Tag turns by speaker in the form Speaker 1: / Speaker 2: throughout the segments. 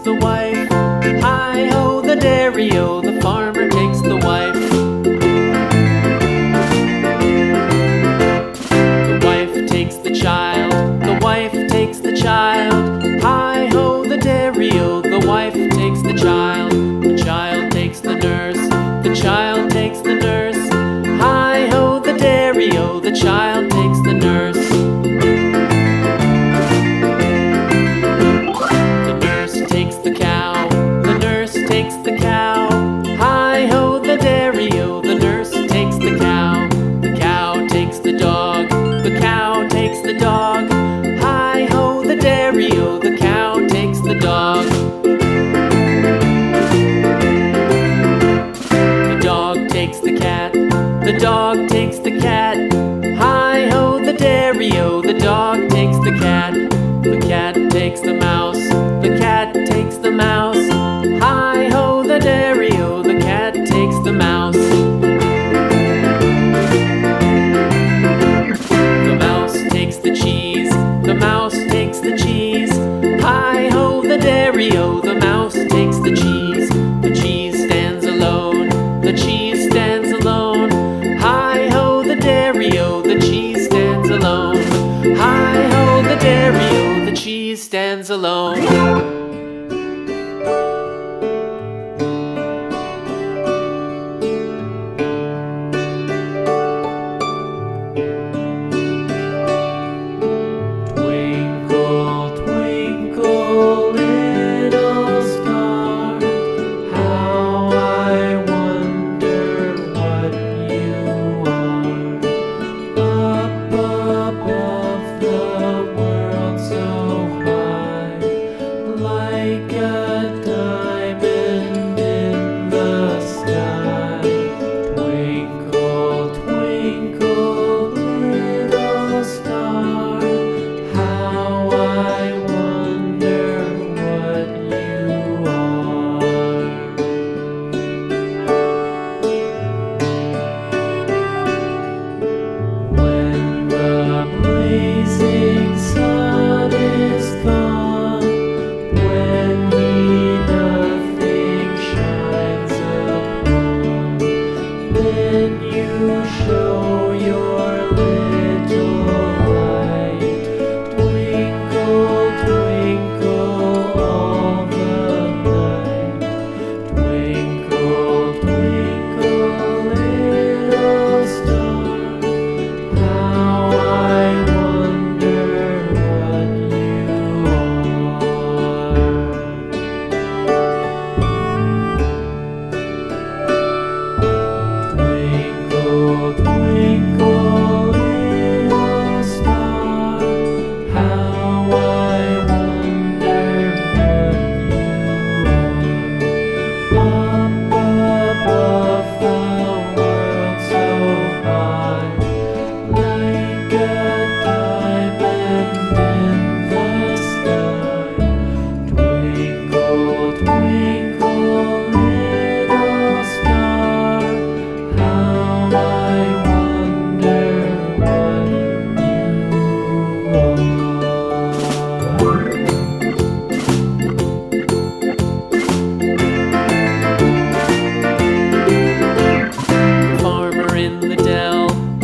Speaker 1: the wife. Hi-ho, the dairy-o, the farmer takes the wife. The wife takes the child, the wife takes the child. Hi-ho, the dairy-o, the wife takes the child. The child takes the nurse, the child takes the nurse. Hi-ho, the dairy-o, the child takes the nurse. The nurse takes the cow, the nurse takes the cow. Hi-ho, the dairy-o, the nurse takes the cow. The cow takes the dog, the cow takes the dog. Hi-ho, the dairy-o, the cow takes the dog. The dog takes the cat, the dog takes the cat. Hi-ho, the dairy-o, the dog takes the cat. The cat takes the mouse, the cat takes the mouse. Hi-ho, the dairy-o, the cat takes the mouse. The mouse takes the cheese, the mouse takes the cheese. Hi-ho, the dairy-o, the mouse takes the cheese. The cheese stands alone, the cheese stands alone. Hi-ho, the dairy-o, the cheese stands alone. Hi-ho, the dairy-o, the cheese stands alone.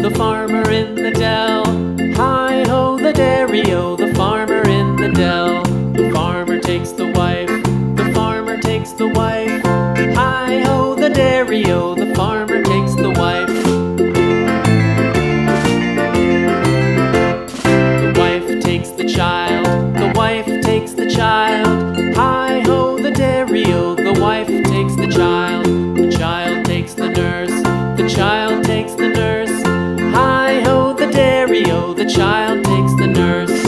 Speaker 1: The farmer in the dell. Hi-ho, the dairy-o, the farmer in the dell. The farmer takes the wife, the farmer takes the wife. Hi-ho, the dairy-o, the farmer takes the wife. The wife takes the child, the wife takes the child. Hi-ho, the dairy-o, the wife takes the child. The child takes the nurse, the child takes the nurse. Hi-ho, the dairy-o, the child takes the nurse.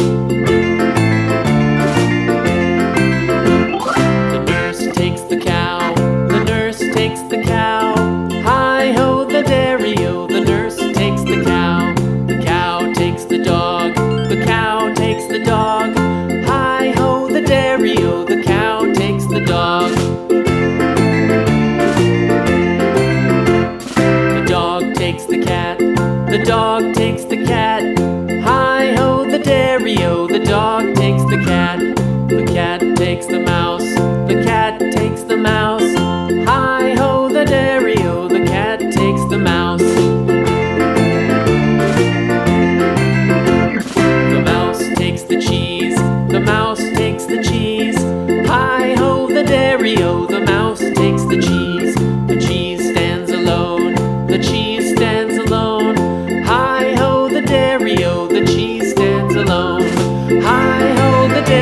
Speaker 1: The nurse takes the cow, the nurse takes the cow. Hi-ho, the dairy-o, the nurse takes the cow. The cow takes the dog, the cow takes the dog. Hi-ho, the dairy-o, the cow takes the dog. The dog takes the cat, the dog takes the cat. Hi-ho, the dairy-o, the dog takes the cat. The cat takes the mouse, dairy-o, the cheese